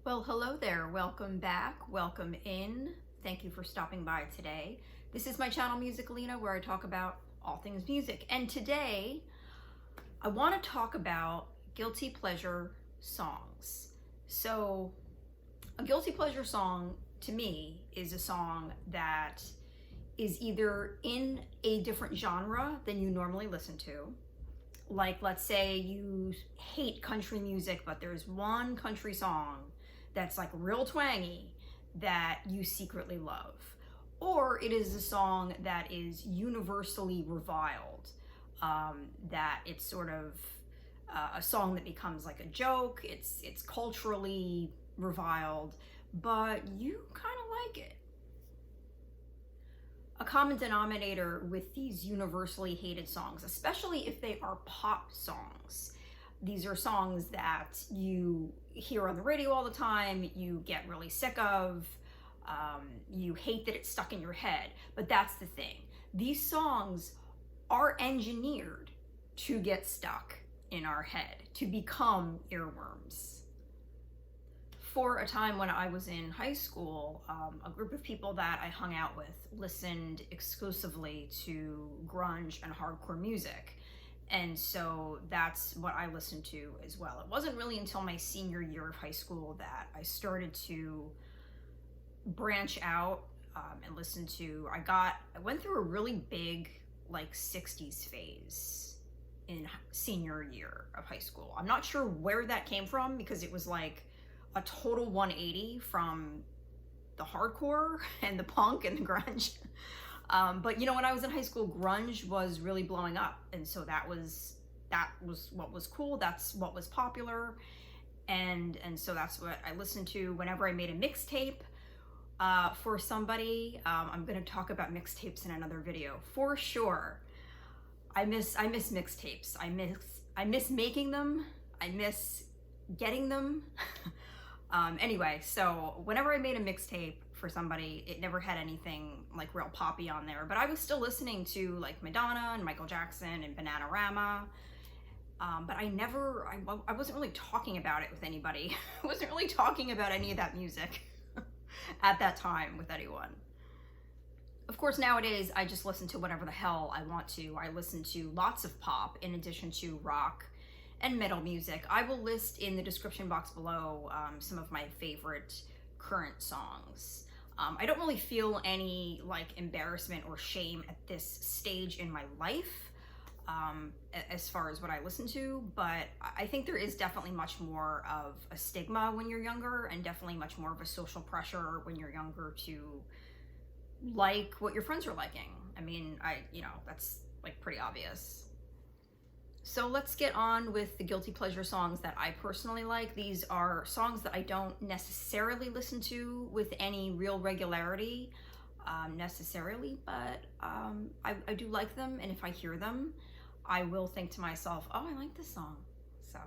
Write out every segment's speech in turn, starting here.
Well, hello there. Welcome back. Welcome in. Thank you for stopping by today. This is my channel, Musicalina, where I talk about all things music. And today, I want to talk about guilty pleasure songs. So, a guilty pleasure song to me is a song that is either in a different genre than you normally listen to. Like, let's say you hate country music, but there's one country song that's like real twangy that you secretly love. Or it is a song that is universally reviled, that it's sort of a song that becomes like a joke, it's culturally reviled, but you kind of like it. A common denominator with these universally hated songs, especially if they are pop songs. These are songs that you hear on the radio all the time, you get really sick of, you hate that it's stuck in your head. But that's the thing. These songs are engineered to get stuck in our head, to become earworms. For a time when I was in high school, a group of people that I hung out with listened exclusively to grunge and hardcore music. And so that's what I listened to as well. It wasn't really until my senior year of high school that I started to branch out and listen to, I went through a really big like 60s phase in senior year of high school. I'm not sure where that came from because it was like a total 180 from the hardcore and the punk and the grunge. But you know, when I was in high school, grunge was really blowing up, and so that was what was cool. That's what was popular, and so that's what I listened to whenever I made a mixtape for somebody. I'm going to talk about mixtapes in another video for sure. I miss mixtapes. I miss making them. I miss getting them. Anyway, so whenever I made a mixtape for somebody, it never had anything like real poppy on there, but I was still listening to like Madonna and Michael Jackson and Bananarama. But I wasn't really talking about it with anybody. I wasn't really talking about any of that music at that time with anyone. Of course, nowadays, I just listen to whatever the hell I want to. I listen to lots of pop in addition to rock and metal music. I will list in the description box below some of my favorite current songs. I don't really feel any like embarrassment or shame at this stage in my life as far as what I listen to, but I think there is definitely much more of a stigma when you're younger, and definitely much more of a social pressure when you're younger to like what your friends are liking. I mean, that's like pretty obvious. So let's get on with the guilty pleasure songs that I personally like. These are songs that I don't necessarily listen to with any real regularity necessarily, but I do like them, and if I hear them, I will think to myself, oh, I like this song. So,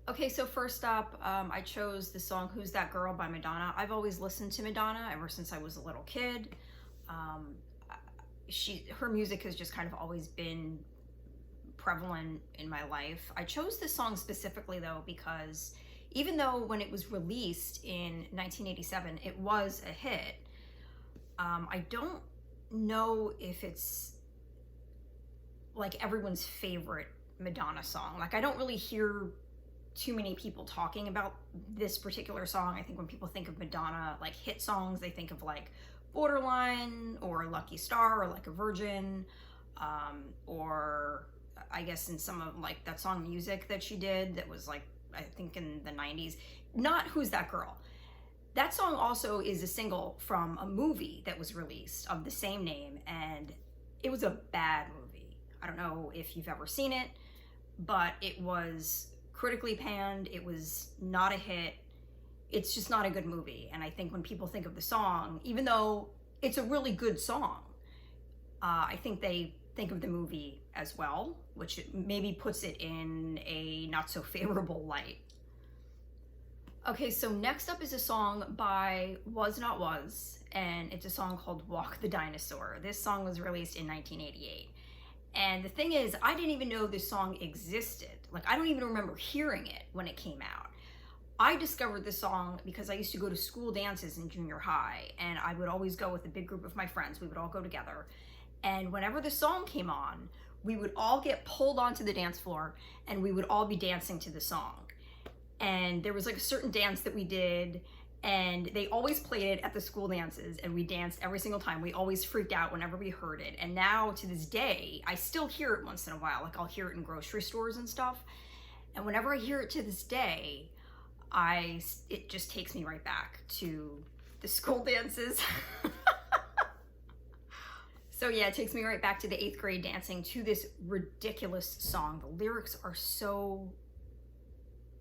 okay, so first up, I chose the song Who's That Girl by Madonna. I've always listened to Madonna ever since I was a little kid. Her music has just kind of always been prevalent in my life. I chose this song specifically though because even though when it was released in 1987 it was a hit, I don't know if it's like everyone's favorite Madonna song. Like, I don't really hear too many people talking about this particular song. I think when people think of Madonna like hit songs, they think of like Borderline or Lucky Star or Like a Virgin, or I guess in some of like that song Music that she did that was like, I think in the 90s, not Who's That Girl. That song also is a single from a movie that was released of the same name, and it was a bad movie. I don't know if you've ever seen it, but it was critically panned. It was not a hit. It's just not a good movie. And I think when people think of the song, even though it's a really good song, I think they think of the movie as well, which maybe puts it in a not so favorable light. Okay, so next up is a song by Was Not Was, and it's a song called Walk the Dinosaur. This song was released in 1988. And the thing is, I didn't even know this song existed. Like, I don't even remember hearing it when it came out. I discovered this song because I used to go to school dances in junior high, and I would always go with a big group of my friends. We would all go together. And whenever the song came on, we would all get pulled onto the dance floor and we would all be dancing to the song. And there was like a certain dance that we did, and they always played it at the school dances, and we danced every single time. We always freaked out whenever we heard it. And now to this day, I still hear it once in a while. Like I'll hear it in grocery stores and stuff. And whenever I hear it to this day, it just takes me right back to the school dances. So yeah, it takes me right back to the 8th grade dancing to this ridiculous song. The lyrics are so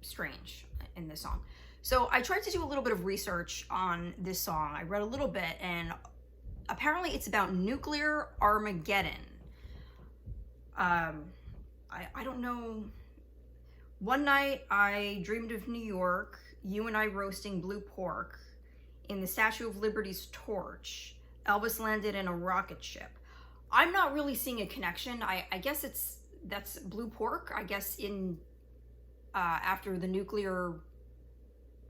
strange in this song. So I tried to do a little bit of research on this song. I read a little bit, and apparently it's about nuclear Armageddon. I don't know. One night I dreamed of New York, you and I roasting blue pork in the Statue of Liberty's torch. Elvis landed in a rocket ship. I'm not really seeing a connection. I guess that's blue pork. I guess in after the nuclear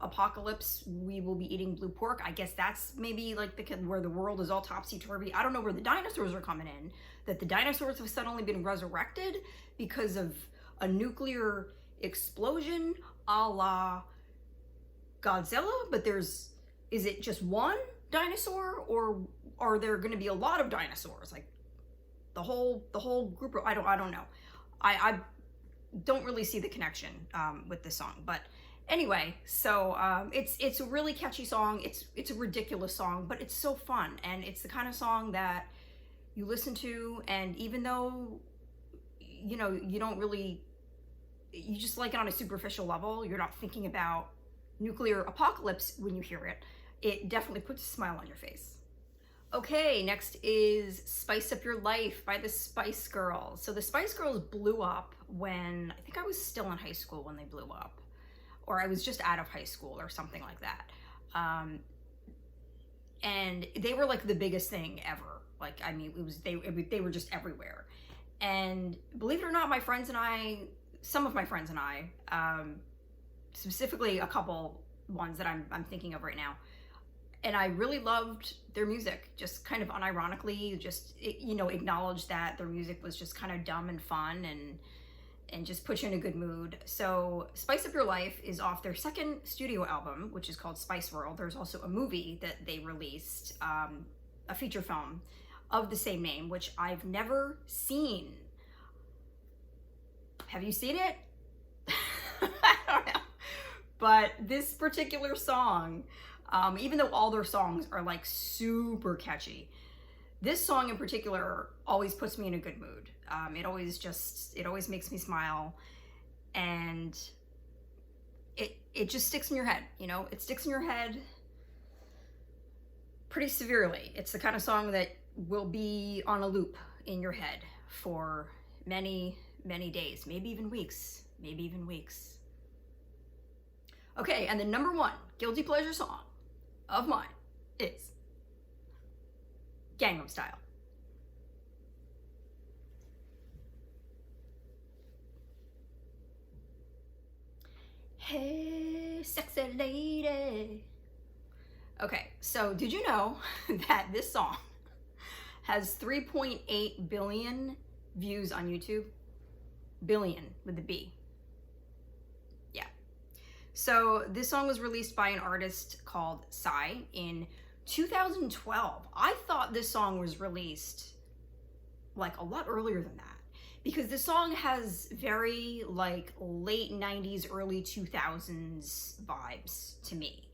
apocalypse, we will be eating blue pork. I guess that's maybe like where the world is all topsy-turvy. I don't know where the dinosaurs are coming in, that the dinosaurs have suddenly been resurrected because of a nuclear explosion a la Godzilla. But is it just one dinosaur, or are there going to be a lot of dinosaurs, like the whole group of, I don't know. I don't really see the connection with this song. But anyway, so it's a really catchy song. It's a ridiculous song, but it's so fun, and it's the kind of song that you listen to, and even though you know you just like it on a superficial level, you're not thinking about nuclear apocalypse when you hear it, it definitely puts a smile on your face. Okay, next is Spice Up Your Life by the Spice Girls. So the Spice Girls blew up when, I think I was still in high school when they blew up, or I was just out of high school or something like that. And they were like the biggest thing ever. Like, I mean, they were just everywhere. And believe it or not, my friends and I, some of my friends and I, specifically a couple ones that I'm thinking of right now, and I really loved their music, just kind of unironically, just, you know, acknowledged that their music was just kind of dumb and fun and just put you in a good mood. So Spice Up Your Life is off their second studio album, which is called Spice World. There's also a movie that they released, a feature film of the same name, which I've never seen. Have you seen it? I don't know. But this particular song, even though all their songs are like super catchy, this song in particular always puts me in a good mood. It always makes me smile, and it just sticks in your head, you know? It sticks in your head pretty severely. It's the kind of song that will be on a loop in your head for many, many days, maybe even weeks. Okay, and the number one guilty pleasure song of mine is Gangnam Style. Hey, sexy lady. Okay, so did you know that this song has 3.8 billion views on YouTube? Billion with a B. Yeah. So this song was released by an artist called Psy in 2012. I thought this song was released like a lot earlier than that, because this song has very like late 90s, early 2000s vibes to me.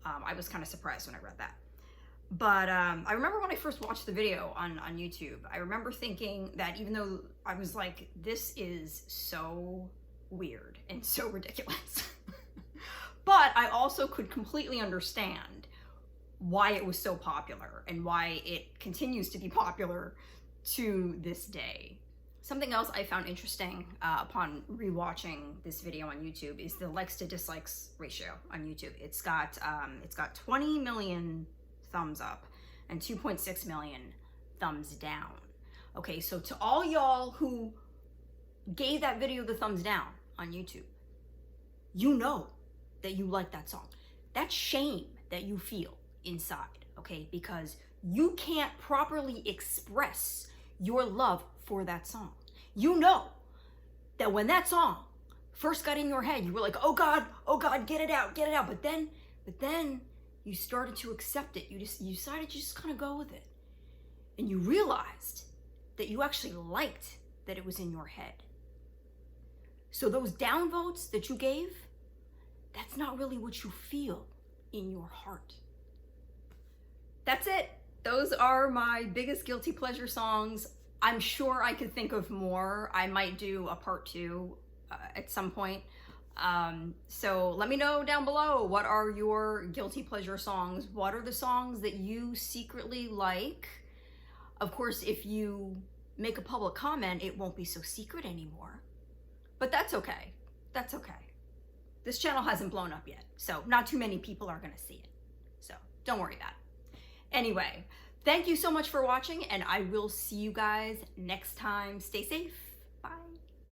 I was kind of surprised when I read that. But I remember when I first watched the video on YouTube, I remember thinking that even though I was like, this is so weird and so ridiculous, but I also could completely understand why it was so popular and why it continues to be popular to this day. Something else I found interesting upon rewatching this video on YouTube is the likes to dislikes ratio on YouTube. It's got 20 million thumbs up and 2.6 million thumbs down. Okay, so to all y'all who gave that video the thumbs down on YouTube, you know that you like that song. That's shame that you feel inside, okay? Because you can't properly express your love for that song. You know that when that song first got in your head, you were like, oh God, get it out. But then you started to accept it. You decided to just kind of go with it. And you realized that you actually liked that it was in your head. So those downvotes that you gave, that's not really what you feel in your heart. That's it. Those are my biggest guilty pleasure songs. I'm sure I could think of more. I might do a part 2 at some point. So let me know down below, what are your guilty pleasure songs? What are the songs that you secretly like? Of course, if you make a public comment, it won't be so secret anymore. But that's okay. That's okay. This channel hasn't blown up yet, so not too many people are gonna see it. So don't worry about it. Anyway, thank you so much for watching, and I will see you guys next time. Stay safe. Bye.